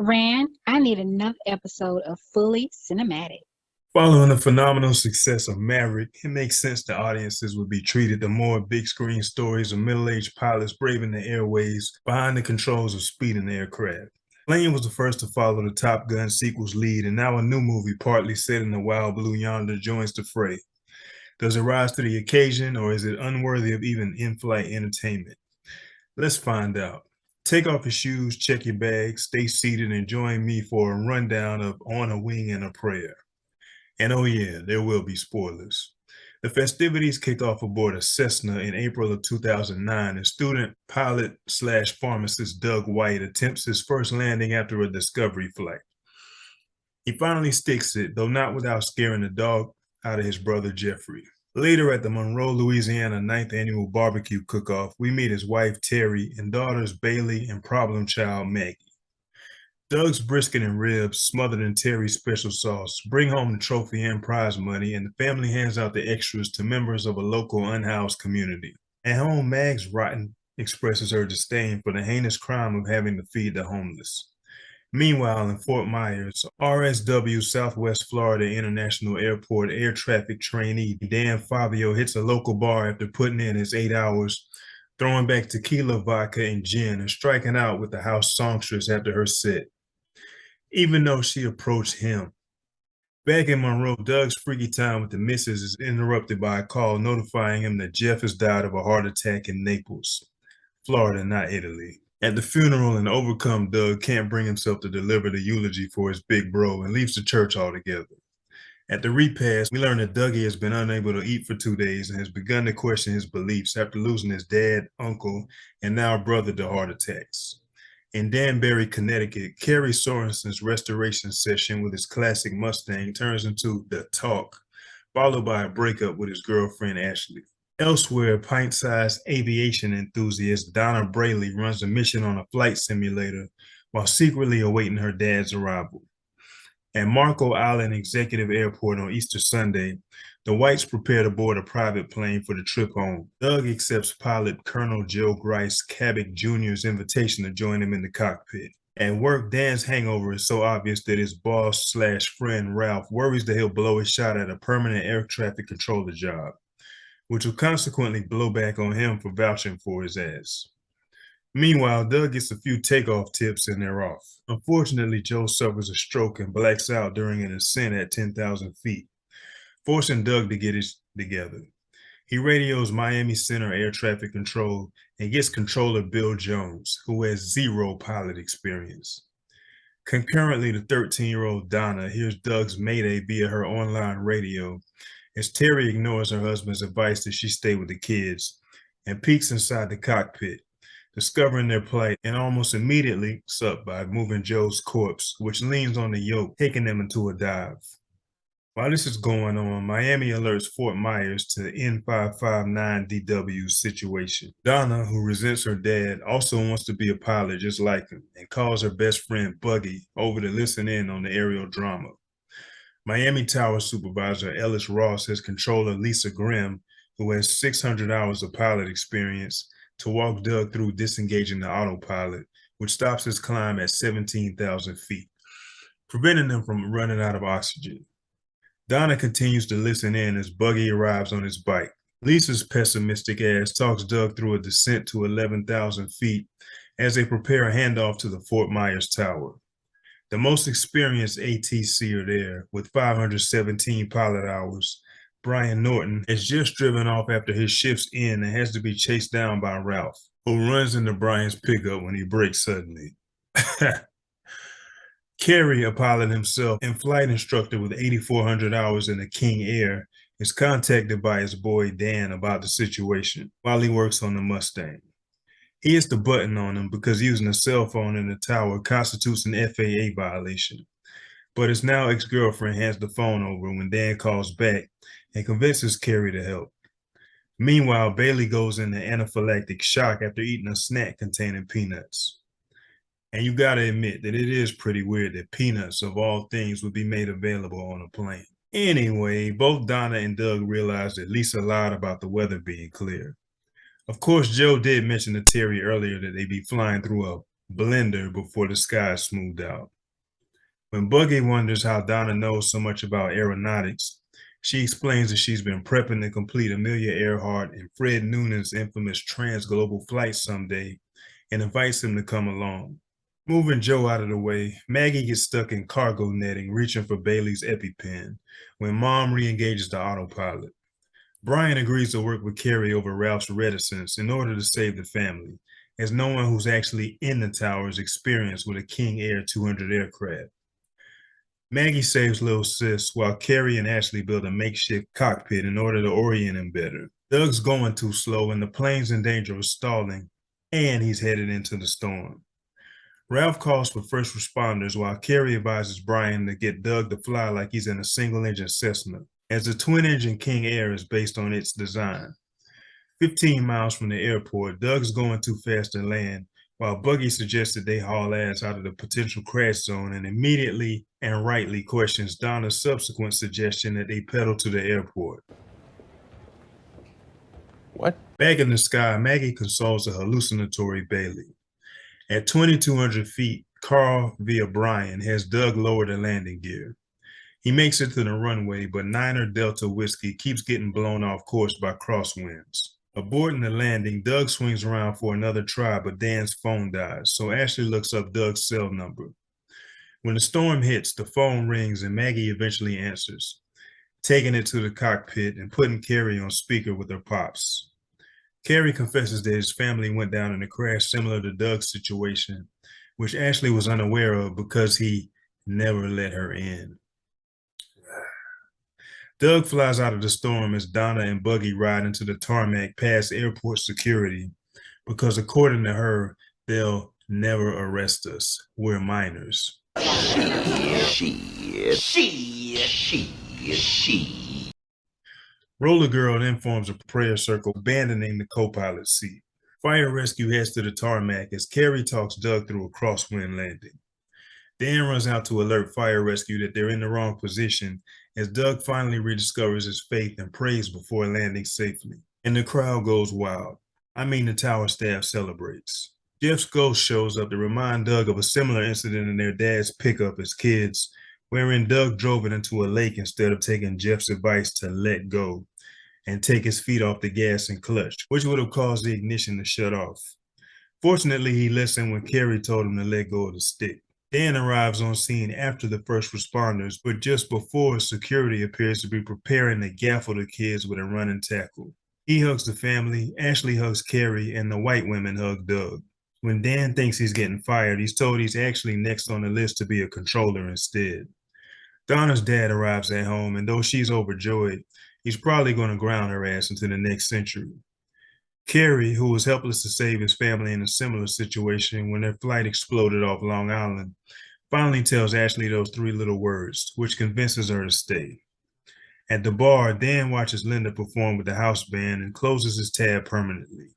Rand, I need another episode of Fully Cinematic. Following the phenomenal success of Maverick, it makes sense that audiences would be treated to more big screen stories of middle-aged pilots braving the airways behind the controls of speeding aircraft. Lane was the first to follow the Top Gun sequel's lead, and now a new movie partly set in the wild blue yonder joins the fray. Does it rise to the occasion, or is it unworthy of even in-flight entertainment? Let's find out. Take off your shoes, check your bags, stay seated, and join me for a rundown of On a Wing and a Prayer. And oh yeah, there will be spoilers. The festivities kick off aboard a Cessna in April of 2009 and student pilot slash pharmacist Doug White attempts his first landing after a discovery flight. He finally sticks it, though not without scaring the dog out of his brother Jeffrey. Later at the Monroe, Louisiana 9th Annual Barbecue Cook-Off, we meet his wife Terry and daughters Bailey and problem child Maggie. Doug's brisket and ribs, smothered in Terry's special sauce, bring home the trophy and prize money, and the family hands out the extras to members of a local unhoused community. At home, Mags Rotten expresses her disdain for the heinous crime of having to feed the homeless. Meanwhile, in Fort Myers, RSW Southwest Florida International Airport air traffic trainee Dan Fabio hits a local bar after putting in his 8 hours, throwing back tequila, vodka, and gin, and striking out with the house songstress after her set, even though she approached him. Back in Monroe, Doug's freaky time with the missus is interrupted by a call notifying him that Jeff has died of a heart attack in Naples, Florida, not Italy. At the funeral, an overcome Doug can't bring himself to deliver the eulogy for his big bro and leaves the church altogether. At the repast, we learn that Dougie has been unable to eat for 2 days and has begun to question his beliefs after losing his dad, uncle, and now brother to heart attacks. In Danbury, Connecticut, Kerry Sorensen's restoration session with his classic Mustang turns into The Talk, followed by a breakup with his girlfriend Ashley. Elsewhere, pint-sized aviation enthusiast Donna Brayley runs a mission on a flight simulator while secretly awaiting her dad's arrival. At Marco Island Executive Airport on Easter Sunday, the Whites prepare to board a private plane for the trip home. Doug accepts pilot Colonel Joe Grice Cabot Jr.'s invitation to join him in the cockpit. At work, Dan's hangover is so obvious that his boss slash friend Ralph worries that he'll blow his shot at a permanent air traffic controller job, which will consequently blow back on him for vouching for his ass. Meanwhile, Doug gets a few takeoff tips and they're off. Unfortunately, Joe suffers a stroke and blacks out during an ascent at 10,000 feet, forcing Doug to get it together. He radios Miami Center Air Traffic Control and gets controller Bill Jones, who has zero pilot experience. Concurrently, the 13-year-old Donna hears Doug's mayday via her online radio as Terry ignores her husband's advice that she stay with the kids and peeks inside the cockpit, discovering their plight, and almost immediately up by moving Joe's corpse, which leans on the yoke, taking them into a dive. While this is going on, Miami alerts Fort Myers to the N559DW situation. Donna, who resents her dad, also wants to be a pilot just like him and calls her best friend Buggy over to listen in on the aerial drama. Miami Tower Supervisor Ellis Ross has controller Lisa Grimm, who has 600 hours of pilot experience, to walk Doug through disengaging the autopilot, which stops his climb at 17,000 feet, preventing them from running out of oxygen. Donna continues to listen in as Buggy arrives on his bike. Lisa's pessimistic ass talks Doug through a descent to 11,000 feet as they prepare a handoff to the Fort Myers Tower. The most experienced ATC are there, with 517 pilot hours. Brian Norton has just driven off after his shift's end and has to be chased down by Ralph, who runs into Brian's pickup when he brakes suddenly. Kerry, a pilot himself and flight instructor with 8,400 hours in the King Air, is contacted by his boy Dan about the situation while he works on the Mustang. He hits the button on him because using a cell phone in the tower constitutes an FAA violation. But his now ex-girlfriend hands the phone over when Dan calls back and convinces Kerry to help. Meanwhile, Bailey goes into anaphylactic shock after eating a snack containing peanuts. And you gotta admit that it is pretty weird that peanuts, of all things, would be made available on a plane. Anyway, both Donna and Doug realize that Lisa lied about the weather being clear. Of course, Joe did mention to Terry earlier that they'd be flying through a blender before the sky is smoothed out. When Buggy wonders how Donna knows so much about aeronautics, she explains that she's been prepping to complete Amelia Earhart and Fred Noonan's infamous trans-global flight someday and invites him to come along. Moving Joe out of the way, Maggie gets stuck in cargo netting reaching for Bailey's EpiPen when Mom re-engages the autopilot. Brian agrees to work with Carrie over Ralph's reticence in order to save the family, as no one who's actually in the tower is experienced with a King Air 200 aircraft. Maggie saves little sis while Carrie and Ashley build a makeshift cockpit in order to orient him better. Doug's going too slow and the plane's in danger of stalling, and he's headed into the storm. Ralph calls for first responders while Carrie advises Brian to get Doug to fly like he's in a single-engine Cessna, as the twin-engine King Air is based on its design. 15 miles from the airport, Doug's going too fast to land, while Buggy suggested they haul ass out of the potential crash zone and immediately and rightly questions Donna's subsequent suggestion that they pedal to the airport. What? Back in the sky, Maggie consoles a hallucinatory Bailey. At 2,200 feet, Carl, via Brian, has Doug lower the landing gear. He makes it to the runway, but Niner Delta Whiskey keeps getting blown off course by crosswinds. Aborting the landing, Doug swings around for another try, but Dan's phone dies, so Ashley looks up Doug's cell number. When the storm hits, the phone rings and Maggie eventually answers, taking it to the cockpit and putting Carrie on speaker with her pops. Carrie confesses that his family went down in a crash similar to Doug's situation, which Ashley was unaware of because he never let her in. Doug flies out of the storm as Donna and Buggy ride into the tarmac past airport security because, according to her, they'll never arrest us. We're minors. Roller Girl then forms a prayer circle, abandoning the co-pilot seat. Fire rescue heads to the tarmac as Carrie talks Doug through a crosswind landing. Dan runs out to alert fire rescue that they're in the wrong position as Doug finally rediscovers his faith and prays before landing safely. And the crowd goes wild. I mean, the tower staff celebrates. Jeff's ghost shows up to remind Doug of a similar incident in their dad's pickup as kids, wherein Doug drove it into a lake instead of taking Jeff's advice to let go and take his feet off the gas and clutch, which would have caused the ignition to shut off. Fortunately, he listened when Carrie told him to let go of the stick. Dan arrives on scene after the first responders, but just before security appears to be preparing to gaffle the kids with a running tackle. He hugs the family, Ashley hugs Carrie, and the white women hug Doug. When Dan thinks he's getting fired, he's told he's actually next on the list to be a controller instead. Donna's dad arrives at home, and though she's overjoyed, he's probably going to ground her ass into the next century. Carrie, who was helpless to save his family in a similar situation when their flight exploded off Long Island, finally tells Ashley those three little words, which convinces her to stay. At the bar, Dan watches Linda perform with the house band and closes his tab permanently.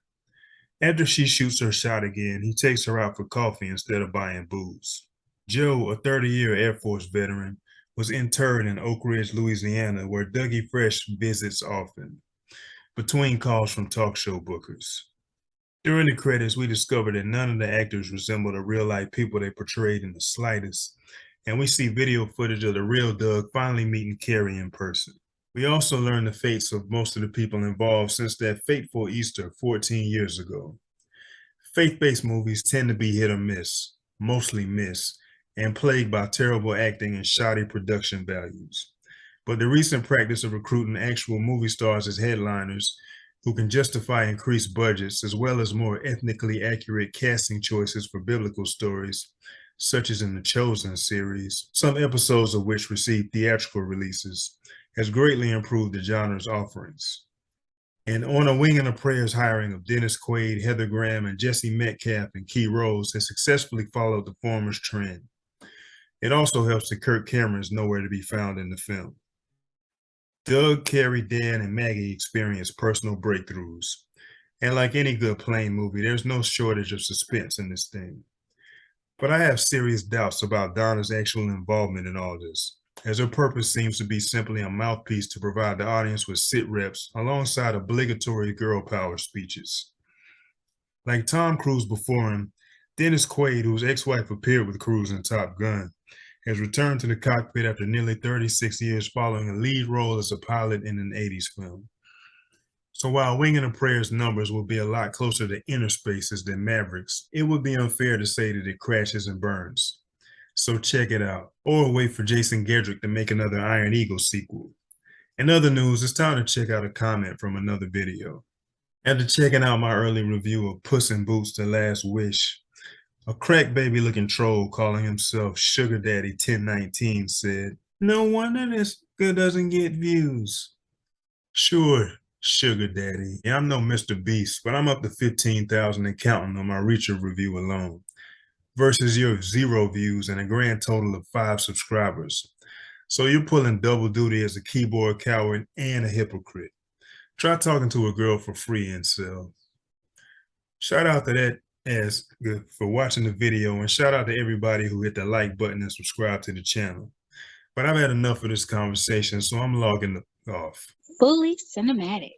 After she shoots her shot again, he takes her out for coffee instead of buying booze. Joe, a 30-year Air Force veteran, was interred in Oak Ridge, Louisiana, where Dougie Fresh visits often, between calls from talk show bookers. During the credits, we discovered that none of the actors resemble the real-life people they portrayed in the slightest, and we see video footage of the real Doug finally meeting Carrie in person. We also learn the fates of most of the people involved since that fateful Easter 14 years ago. Faith-based movies tend to be hit or miss, mostly miss, and plagued by terrible acting and shoddy production values. But the recent practice of recruiting actual movie stars as headliners who can justify increased budgets, as well as more ethnically accurate casting choices for biblical stories, such as in the Chosen series, some episodes of which received theatrical releases, has greatly improved the genre's offerings. And On a Wing and a Prayer's hiring of Dennis Quaid, Heather Graham, and Jesse Metcalf in key roles has successfully followed the former's trend. It also helps that Kirk Cameron's nowhere to be found in the film. Doug, Carrie, Dan, and Maggie experience personal breakthroughs. And like any good plane movie, there's no shortage of suspense in this thing. But I have serious doubts about Donna's actual involvement in all this, as her purpose seems to be simply a mouthpiece to provide the audience with sit reps alongside obligatory girl power speeches. Like Tom Cruise before him, Dennis Quaid, whose ex-wife appeared with Cruise in Top Gun, has returned to the cockpit after nearly 36 years following a lead role as a pilot in an 80s film. So while Winging a Prayer's numbers will be a lot closer to Inner Spaces than Mavericks, it would be unfair to say that it crashes and burns. So check it out, or wait for Jason Gedrick to make another Iron Eagle sequel. In other news, it's time to check out a comment from another video. After checking out my early review of Puss in Boots: The Last Wish, a crack baby looking troll calling himself Sugar Daddy 1019 said, "No wonder this doesn't get views." Sure, Sugar Daddy. Yeah, I'm no Mr. Beast, but I'm up to 15,000 and counting on my Reacher review alone, versus your 0 views and a grand total of 5 subscribers. So you're pulling double duty as a keyboard coward and a hypocrite. Try talking to a girl for free, incel. Shout out to that ass for watching the video, and shout out to everybody who hit the like button and subscribe to the channel. But I've had enough of this conversation, so I'm logging off. Fully cinematic.